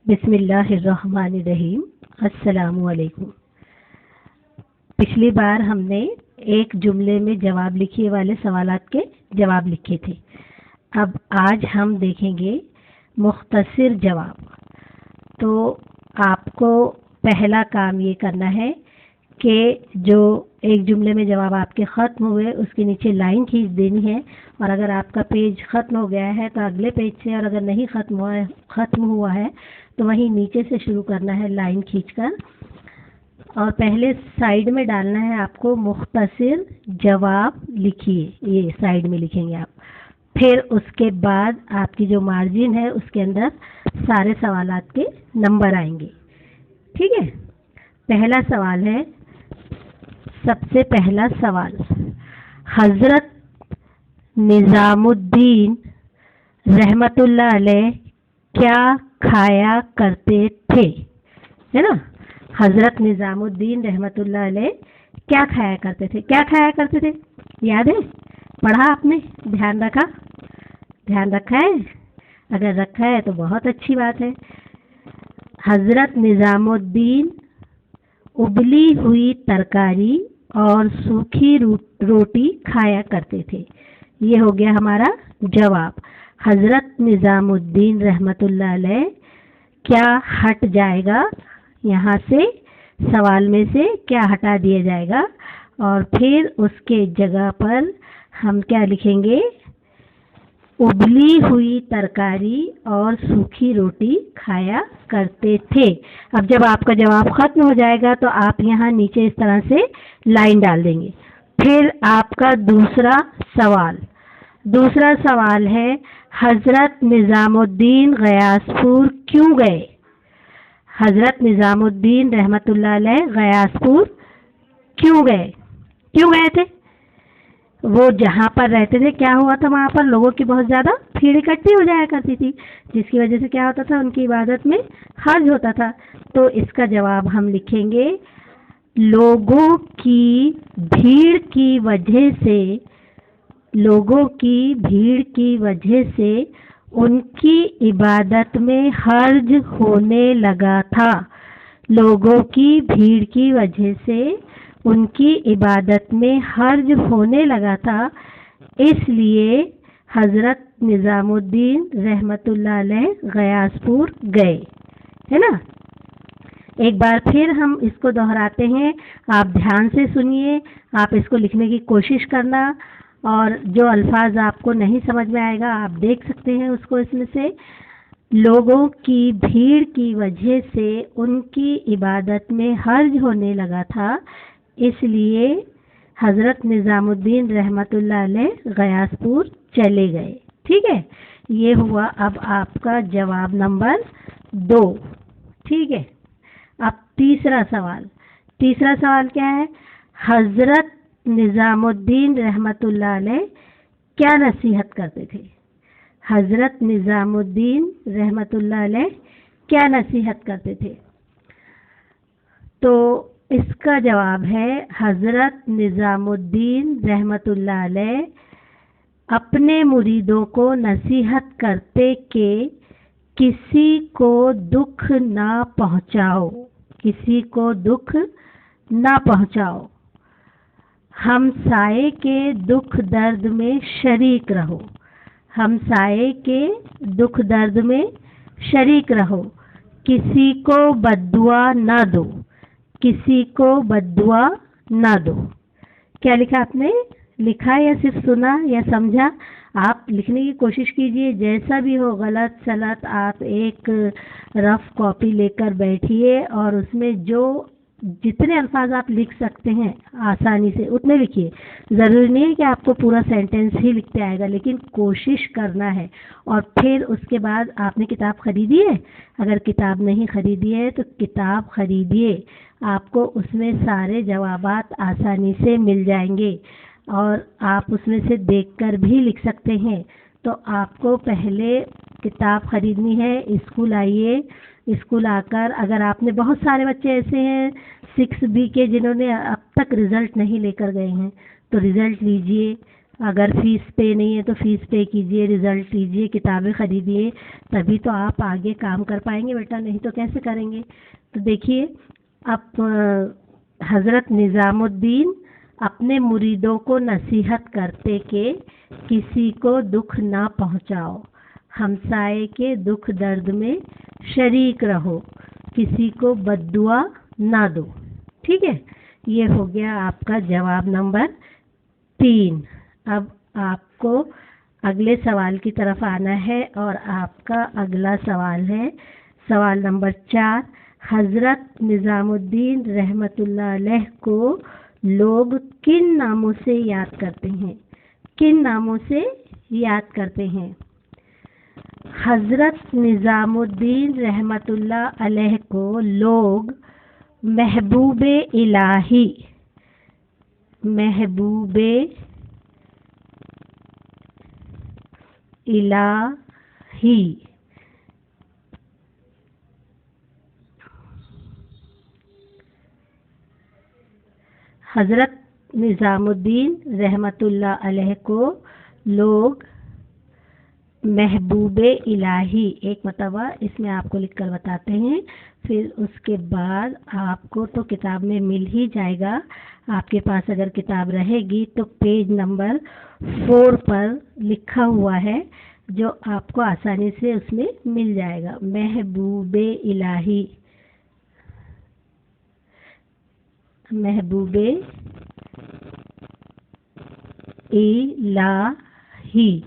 بسم اللہ الرحمن الرحیم۔ السلام علیکم۔ پچھلی بار ہم نے ایک جملے میں جواب لکھیے والے سوالات کے جواب لکھے تھے۔ اب آج ہم دیکھیں گے مختصر جواب۔ تو آپ کو پہلا کام یہ کرنا ہے کہ جو ایک جملے میں جواب آپ کے ختم ہوئے اس کے نیچے لائن کھینچ دینی ہے، اور اگر آپ کا پیج ختم ہو گیا ہے تو اگلے پیج سے، اور اگر نہیں ختم ہوا ہے تو وہیں نیچے سے شروع کرنا ہے لائن کھینچ کر، اور پہلے سائیڈ میں ڈالنا ہے آپ کو مختصر جواب لکھیے، یہ سائیڈ میں لکھیں گے آپ۔ پھر اس کے بعد آپ کی جو مارجن ہے اس کے اندر سارے سوالات کے نمبر آئیں گے، ٹھیک ہے۔ پہلا سوال ہے، سب سے پہلا سوال، حضرت نظام الدین رحمت اللہ علیہ کیا کھایا کرتے تھے، ہے نا؟ حضرت نظام الدین رحمت اللہ علیہ کیا کھایا کرتے تھے؟ کیا کھایا کرتے تھے یاد ہے؟ پڑھا آپ نے؟ دھیان رکھا ہے؟ اگر رکھا ہے تو بہت اچھی بات ہے۔ حضرت نظام الدین ابلی ہوئی ترکاری اور سوکھی روٹی کھایا کرتے تھے۔ یہ ہو گیا ہمارا جواب۔ حضرت نظام الدین رحمت اللہ علیہ کیا ہٹ جائے گا یہاں سے، سوال میں سے کیا ہٹا دیا جائے گا، اور پھر اس کے جگہ پر ہم کیا لکھیں گے؟ ابلی ہوئی ترکاری اور سوکھی روٹی کھایا کرتے تھے۔ اب جب آپ کا جواب ختم ہو جائے گا تو آپ یہاں نیچے اس طرح سے لائن ڈال دیں گے۔ پھر آپ کا دوسرا سوال ہے، حضرت نظام الدین غیاث پور کیوں گئے؟ حضرت نظام الدین رحمت اللہ علیہ غیاث پور کیوں گئے تھے؟ وہ جہاں پر رہتے تھے کیا ہوا تھا؟ وہاں پر لوگوں کی بہت زیادہ بھیڑ اکٹھی ہو جایا کرتی تھی، جس کی وجہ سے کیا ہوتا تھا؟ ان کی عبادت میں حرج ہوتا تھا۔ تو اس کا جواب ہم لکھیں گے، لوگوں کی بھیڑ کی وجہ سے ان کی عبادت میں حرج ہونے لگا تھا۔ لوگوں کی بھیڑ کی وجہ سے ان کی عبادت میں حرج ہونے لگا تھا، اس لیے حضرت نظام الدین رحمت اللہ علیہ غیاث پور گئے، ہے نا؟ ایک بار پھر ہم اس کو دہراتے ہیں، آپ دھیان سے سنیے، آپ اس کو لکھنے کی کوشش کرنا، اور جو الفاظ آپ کو نہیں سمجھ میں آئے گا آپ دیکھ سکتے ہیں اس کو اس میں سے۔ لوگوں کی بھیڑ کی وجہ سے ان کی عبادت میں حرج ہونے لگا تھا، اس لیے حضرت نظام الدین رحمت اللہ علیہ غیاث پور چلے گئے، ٹھیک ہے۔ یہ ہوا اب آپ کا جواب نمبر 2، ٹھیک ہے۔ اب تیسرا سوال کیا ہے؟ حضرت نظام الدین رحمت اللہ علیہ کیا نصیحت کرتے تھے؟ حضرت نظام الدین رحمت اللہ علیہ کیا نصیحت کرتے تھے؟ تو اس کا جواب ہے، حضرت نظام الدین رحمت اللہ علیہ اپنے مریدوں کو نصیحت کرتے کہ کسی کو دکھ نہ پہنچاؤ، ہمسائے کے دکھ درد میں شریک رہو، کسی کو بددعا نہ دو۔ کیا لکھا آپ نے؟ لکھا یا صرف سنا یا سمجھا؟ آپ لکھنے کی کوشش کیجئے، جیسا بھی ہو غلط سلط آپ ایک رف کاپی لے کر بیٹھیے، اور اس میں جتنے الفاظ آپ لکھ سکتے ہیں آسانی سے اتنے لکھیے۔ ضروری نہیں ہے کہ آپ کو پورا سینٹنس ہی لکھتے آئے گا، لیکن کوشش کرنا ہے۔ اور پھر اس کے بعد آپ نے کتاب خریدی ہے؟ اگر کتاب نہیں خریدی ہے تو کتاب خریدیے، آپ کو اس میں سارے جوابات آسانی سے مل جائیں گے، اور آپ اس میں سے دیکھ کر بھی لکھ سکتے ہیں۔ تو آپ کو پہلے کتاب خریدنی ہے، اسکول آئیے، اسکول آ کر اگر آپ نے، بہت سارے بچے ایسے ہیں 6B کے جنہوں نے اب تک رزلٹ نہیں لے کر گئے ہیں، تو رزلٹ لیجئے، اگر فیس پے نہیں ہے تو فیس پے کیجئے، رزلٹ لیجئے، کتابیں خریدیے، تبھی تو آپ آگے کام کر پائیں گے بیٹا، نہیں تو کیسے کریں گے؟ تو دیکھیے اب حضرت نظام الدین اپنے مریدوں کو نصیحت کرتے کہ کسی کو دکھ نہ پہنچاؤ، ہمسائے کے دکھ درد میں شریک رہو، کسی کو بد دعا نہ دو. ٹھیک ہے، یہ ہو گیا آپ کا جواب نمبر 3. اب آپ کو اگلے سوال کی طرف آنا ہے اور آپ کا اگلا سوال ہے سوال نمبر 4. حضرت نظام الدین رحمۃ اللہ علیہ کو لوگ کن ناموں سے یاد کرتے ہیں؟ کن ناموں سے یاد کرتے ہیں؟ حضرت نظام الدین رحمۃ اللہ علیہ کو لوگ محبوب الہی، محبوب الہی، حضرت نظام الدین رحمۃ اللہ علیہ کو لوگ محبوب الہی، ایک مرتبہ اس میں آپ کو لکھ کر بتاتے ہیں، پھر اس کے بعد آپ کو تو کتاب میں مل ہی جائے گا. آپ کے پاس اگر کتاب رہے گی تو پیج نمبر 4 پر لکھا ہوا ہے جو آپ کو آسانی سے اس میں مل جائے گا. محبوب الہی، محبوب الہی.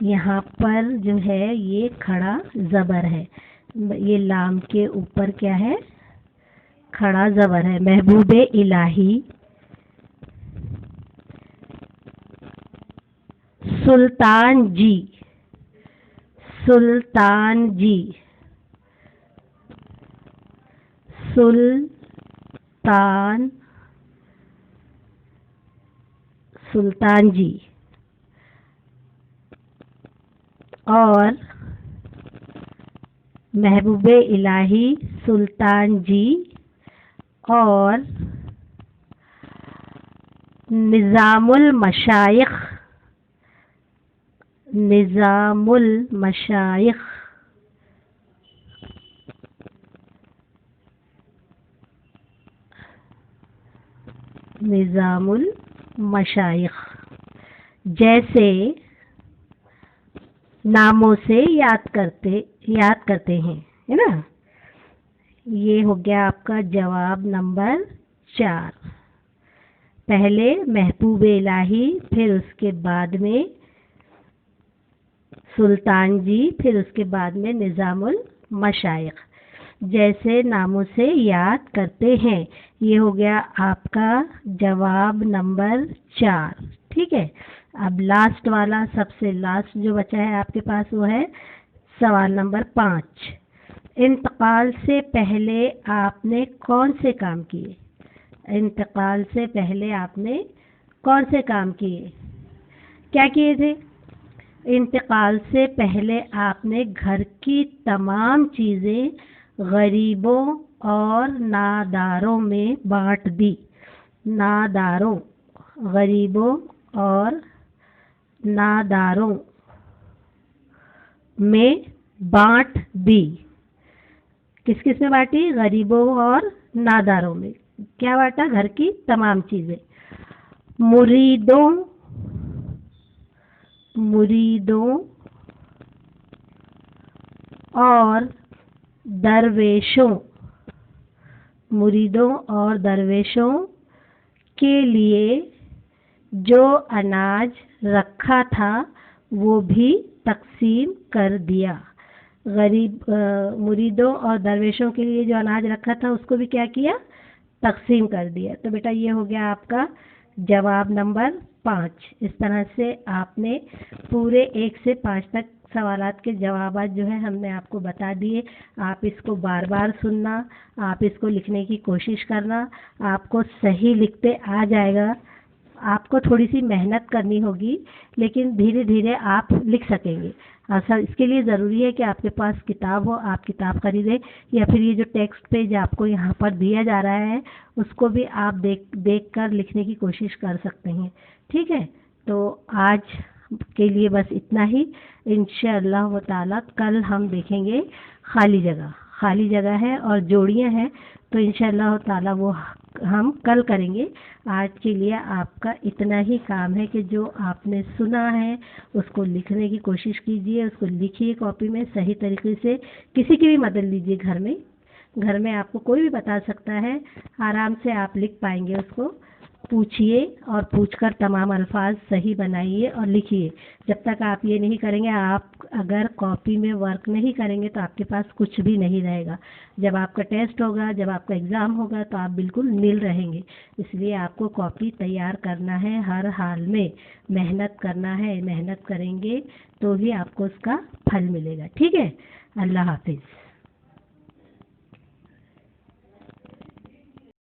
یہاں پر جو ہے یہ کھڑا زبر ہے، یہ لام کے اوپر کیا ہے؟ کھڑا زبر ہے. محبوب الہی سلطان جی، سلطان جی، سلطان، سلطان جی، اور محبوب الہی سلطان جی اور نظام المشائخ، نظام المشائخ، نظام المشائخ جیسے ناموں سے یاد کرتے ہیں، ہے نا. یہ ہو گیا آپ کا جواب نمبر 4. پہلے محبوب الہی، پھر اس کے بعد میں سلطان جی، پھر اس کے بعد میں نظام المشائخ جیسے ناموں سے یاد کرتے ہیں. یہ ہو گیا آپ کا جواب نمبر 4. ٹھیک ہے، اب لاسٹ والا، سب سے لاسٹ جو بچا ہے آپ کے پاس وہ ہے سوال نمبر 5. انتقال سے پہلے آپ نے کون سے کام کیے؟ انتقال سے پہلے آپ نے کون سے کام کیے؟ کیا کیے تھے؟ انتقال سے پہلے آپ نے گھر کی تمام چیزیں غریبوں اور ناداروں میں بانٹ دی. ناداروں، غریبوں اور ناداروں میں بانٹ دی. کس کس میں بانٹی؟ غریبوں اور ناداروں میں. کیا بانٹا؟ گھر کی تمام چیزیں. مریدوں اور درویشوں، مریدوں اور درویشوں کے لیے جو اناج رکھا تھا وہ بھی تقسیم کر دیا. مریدوں اور درویشوں کے لیے جو اناج رکھا تھا اس کو بھی کیا کیا؟ تقسیم کر دیا. تو بیٹا یہ ہو گیا آپ کا جواب نمبر 5. اس طرح سے آپ نے پورے 1 سے 5 تک سوالات کے جوابات جو ہے ہم نے آپ کو بتا دیے. آپ اس کو بار بار سننا، آپ اس کو لکھنے کی کوشش کرنا، آپ کو صحیح لکھتے آ جائے گا. آپ کو تھوڑی سی محنت کرنی ہوگی لیکن دھیرے دھیرے آپ لکھ سکیں گے. اصل اس کے لیے ضروری ہے کہ آپ کے پاس کتاب ہو، آپ کتاب خریدیں یا پھر یہ جو ٹیکسٹ پیج آپ کو یہاں پر دیا جا رہا ہے اس کو بھی آپ دیکھ کر لکھنے کی کوشش کر سکتے ہیں. ٹھیک ہے، تو آج کے لیے بس اتنا ہی. انشاءاللہ تعالی کل ہم دیکھیں گے خالی جگہ ہے اور جوڑیاں ہیں، تو انشاءاللہ تعالی وہ ہم کل کریں گے. آج کے لیے آپ کا اتنا ہی کام ہے کہ جو آپ نے سنا ہے اس کو لکھنے کی کوشش کیجئے، اس کو لکھیے کاپی میں صحیح طریقے سے. کسی کی بھی مدد لیجئے. گھر میں آپ کو کوئی بھی بتا سکتا ہے، آرام سے آپ لکھ پائیں گے. اس کو پوچھئے اور پوچھ کر تمام الفاظ صحیح بنائیے اور لکھیے. جب تک آپ یہ نہیں کریں گے، آپ اگر کاپی میں ورک نہیں کریں گے تو آپ کے پاس کچھ بھی نہیں رہے گا. جب آپ کا ٹیسٹ ہوگا، جب آپ کا ایگزام ہوگا تو آپ بالکل نل رہیں گے. اس لیے آپ کو کاپی تیار کرنا ہے، ہر حال میں محنت کرنا ہے. محنت کریں گے تو ہی آپ کو اس کا پھل ملے گا. ٹھیک ہے؟ اللہ حافظ.